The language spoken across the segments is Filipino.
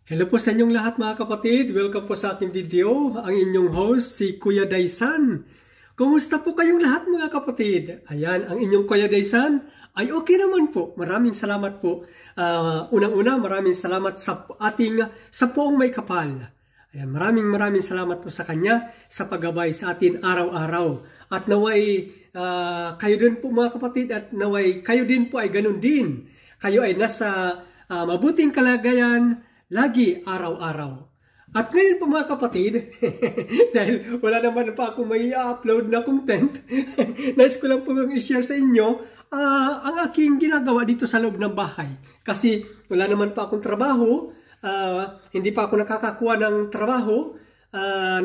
Hello po sa inyong lahat mga kapatid. Welcome po sa ating video. Ang inyong host, si Kuya Daisan. Kumusta po kayong lahat mga kapatid? Ayan, ang inyong Kuya Daisan ay okay naman po. Maraming salamat po. Unang-una, maraming salamat sa poong may kapal. Ayan, maraming salamat po sa kanya sa paggabay sa atin araw-araw. At naway kayo din po mga kapatid at naway kayo din po ay ganun din. Kayo ay nasa mabuting kalagayan lagi araw-araw. At ngayon po mga kapatid, dahil wala naman pa ako may upload na content, nais ko lang po i-share sa inyo ang aking ginagawa dito sa loob ng bahay. Kasi wala naman pa akong trabaho, hindi pa ako nakakakuha ng trabaho,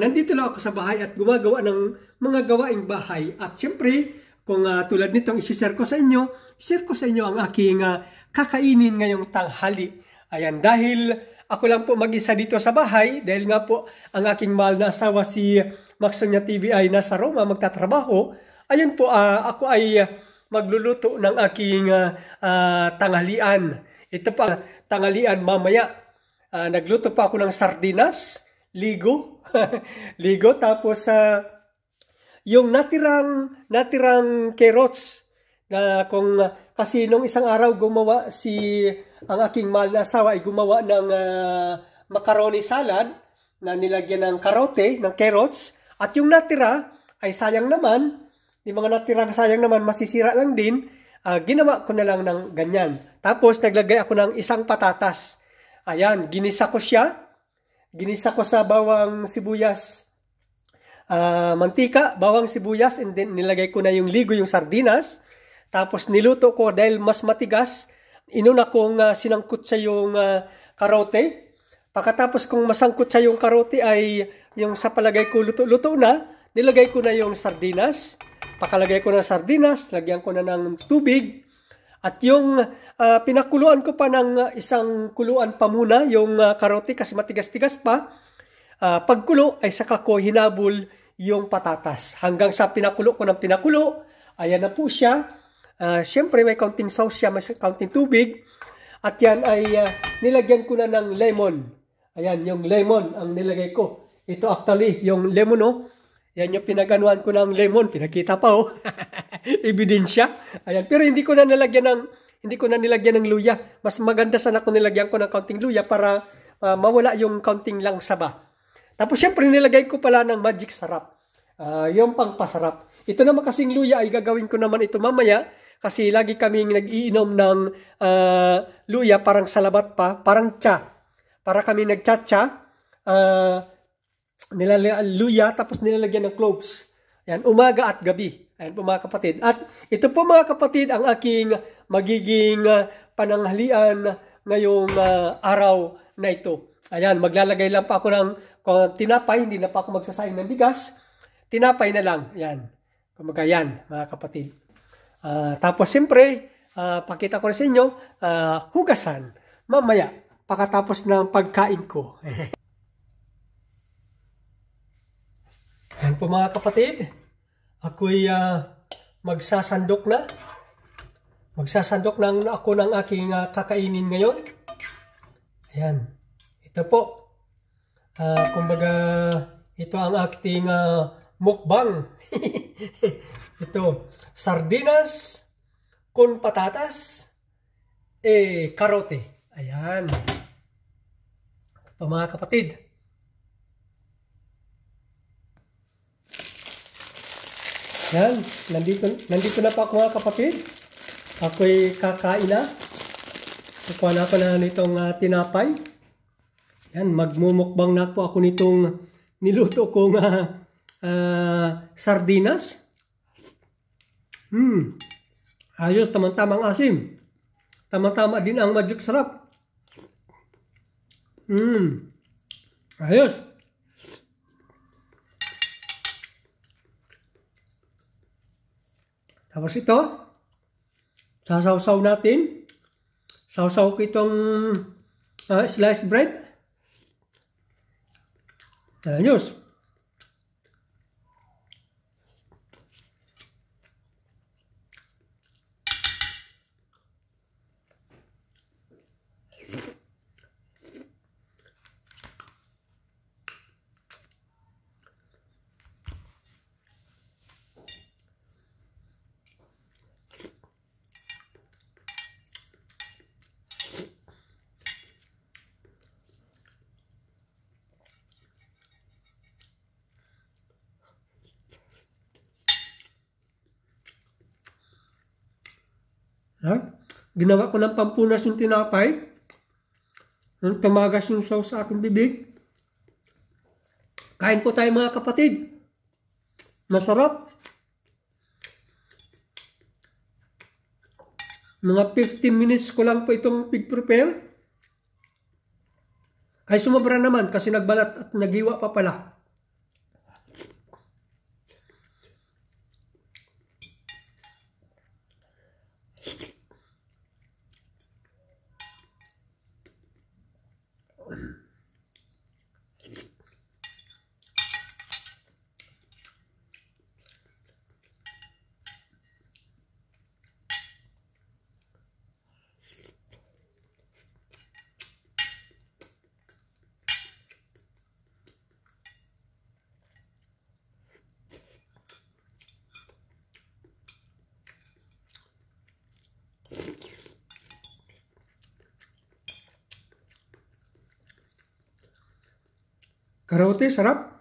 nandito lang ako sa bahay at gumagawa ng mga gawaing bahay. At siyempre, kung tulad nitong isi-share ko sa inyo, share ko sa inyo ang aking kakainin ngayong tanghali. Ayan, dahil ako lang po mag-isa dito sa bahay, dahil nga po ang aking mahal na asawa si Maxonia TV ay nasa Roma magtatrabaho. Ayun po, ako ay magluluto ng aking tanghalian. Ito pa, tanghalian mamaya. Nagluto pa ako ng sardinas, ligo, ligo, tapos yung natirang carrots na kung kasi nung isang araw gumawa ang aking mahal na asawa ay gumawa ng macaroni salad na nilagyan ng karote, ng carrots, at yung natira ay sayang naman, yung mga natirang sayang naman masisira lang din, ginawa ko na lang ng ganyan. Tapos naglagay ako ng isang patatas. Ayan, ginisa ko siya, ginisa ko sa bawang sibuyas, mantika, bawang sibuyas, and then nilagay ko na yung ligo, yung sardinas. Tapos niluto ko dahil mas matigas, inuna kong sinangkot sa yung karote. Pagkatapos kung masangkot sa yung karote ay yung sa palagay ko luto-luto na, nilagay ko na yung sardinas. Pakalagay ko ng sardinas, lagyan ko na ng tubig. At yung pinakuluan ko pa ng isang kuluan pa muna, yung karote kasi matigas-tigas pa. Pagkulo ay saka ko hinabol yung patatas. Hanggang sa pinakulo ko ng pinakulo, ayan na po siya. Siyempre may kaunting sauce siya, may kaunting tubig. At yan ay nilagyan ko na ng lemon. Ayan, yung lemon ang nilagay ko. Ito actually, yung lemon, oh. Yan yung pinaganuhan ko ng lemon. Pinakita pa, oh. Ebidensya. Ayan, pero hindi ko na nilagyan ng luya. Mas maganda sana kung nilagyan ko ng kaunting luya para mawala yung kaunting langsa ba. Tapos siyempre nilagay ko pala ng magic sarap. Yung pangpasarap. Ito naman kasing luya ay gagawin ko naman ito mamaya. Kasi lagi kaming nag-iinom ng luya, parang salabat pa, parang tsa. Para kami nagtsatsa, luya, tapos nilalagyan ng cloves. Ayan, umaga at gabi. Ayan po mga kapatid. At ito po mga kapatid ang aking magiging pananghalian ngayong araw na ito. Ayan, maglalagay lang pa ako ng tinapay, hindi na pa ako magsasaing ng bigas. Tinapay na lang. Ayan. Kumaga yan, mga kapatid. Tapos siyempre, pakita ko rin sa inyo, hugasan. Mamaya, pagkatapos ng pagkain ko. Ayan po mga kapatid. Ako'y magsasandok na. Magsasandok na ako ng aking kakainin ngayon. Ayan. Ito po. Kumbaga, ito ang aking mukbang. Ito, sardinas con patatas karote. Ayan. Ito pa mga kapatid. Ayan, nandito na pa ako mga kapatid. Ako'y kakain na. Kukuha na ako na nitong tinapay. Ayan, magmumukbang na po ako nitong niluto kong sardinas. Ayos, tamang-tamang asim. Tamang-tama din ang magic sarap. Ayos. Tapos ito, sasawsaw natin. Sawsaw ko itong sliced bread. Ayos. Ha? Ginawa ko ng pampunas yung tinapay. Nang tumagas yung sauce sa aking bibig. Kain po tayo mga kapatid. Masarap. Mga 15 minutes ko lang po itong pig-prepare. Ay sumobra naman kasi nagbalat at nagiwa pa pala. Karote, sarap.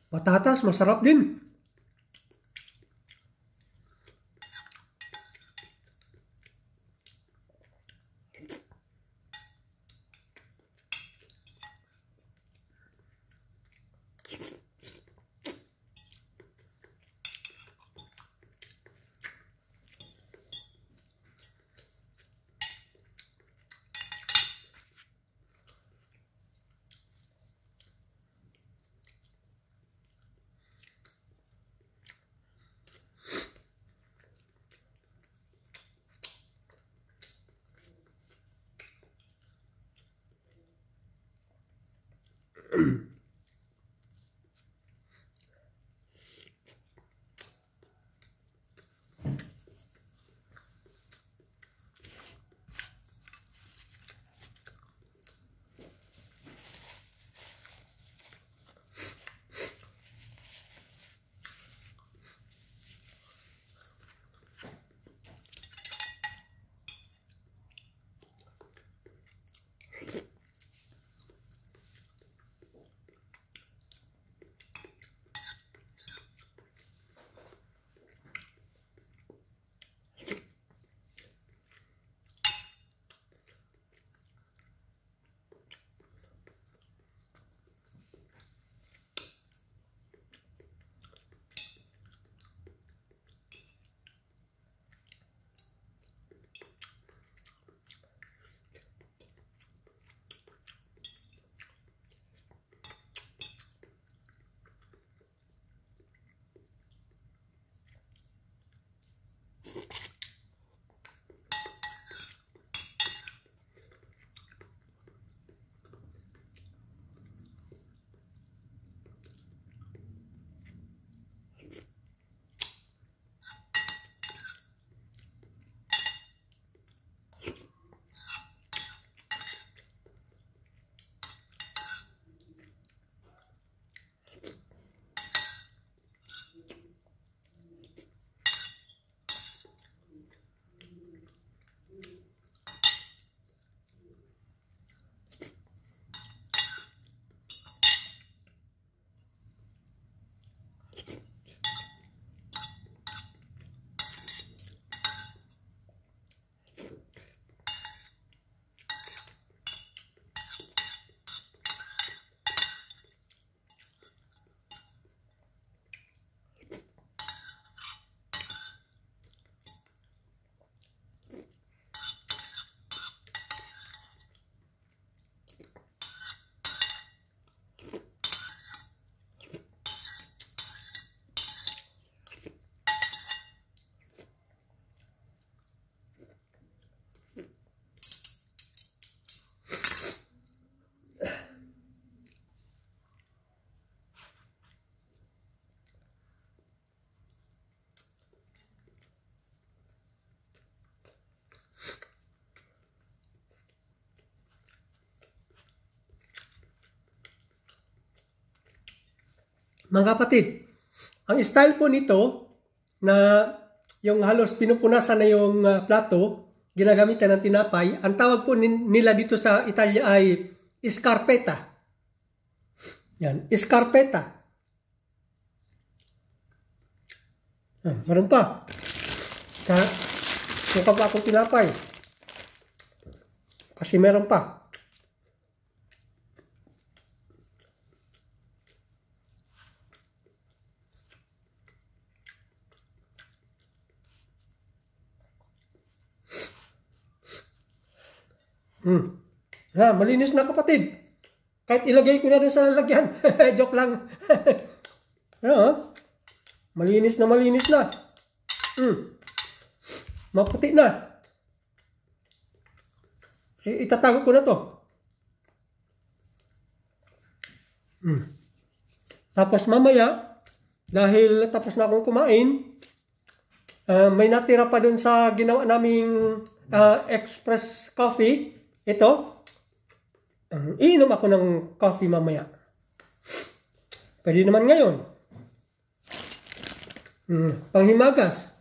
Patatas, masarap din. Mga kapatid, ang style po nito na yung halos pinupunasan na yung plato, ginagamitan ng tinapay, ang tawag po nila dito sa Italia ay scarpetta. Yan, scarpetta. Meron pa. Suka pa akong tinapay. Kasi meron pa. Malinis na kapatid. Kahit ilagay ko na doon sa lalagyan. Joke lang. Malinis na malinis na. Maputi na. Itatago ko na to. Tapos mamaya, dahil tapos na akong kumain, may natira pa dun sa ginawa naming express coffee. Ito, iinom ako ng coffee mamaya. Pwede naman ngayon. Panghimagas.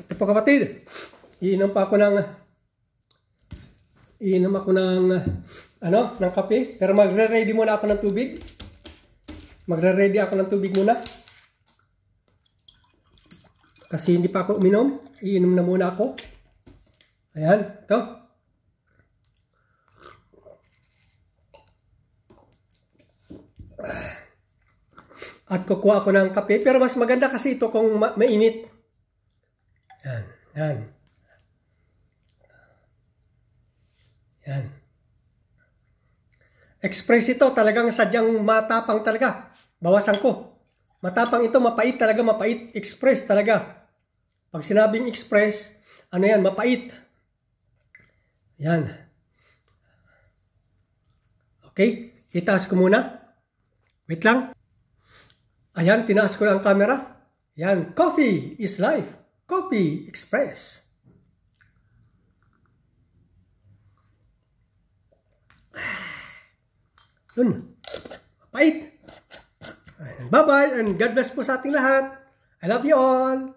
Ito po kapatid, iinom ako ng kape, pero magre-ready muna ako ng tubig. Magre-ready ako ng tubig muna. Kasi hindi pa ako uminom, iinom na muna ako. Ayan, ito. At kukuha ako ng kape, pero mas maganda kasi ito kung mainit. Yan, yan. Yan. Express ito, talagang sadyang matapang talaga. Bawasan ko. Matapang ito, mapait talaga, mapait. Express talaga. Pag sinabing express, ano yan, mapait. Yan. Okay, itaas ko muna. Wait lang. Ayan, tinaas ko lang ang camera. Yan, coffee is life. Coffee Express. Yun. Mapait. Bye-bye and God bless po sa ating lahat. I love you all.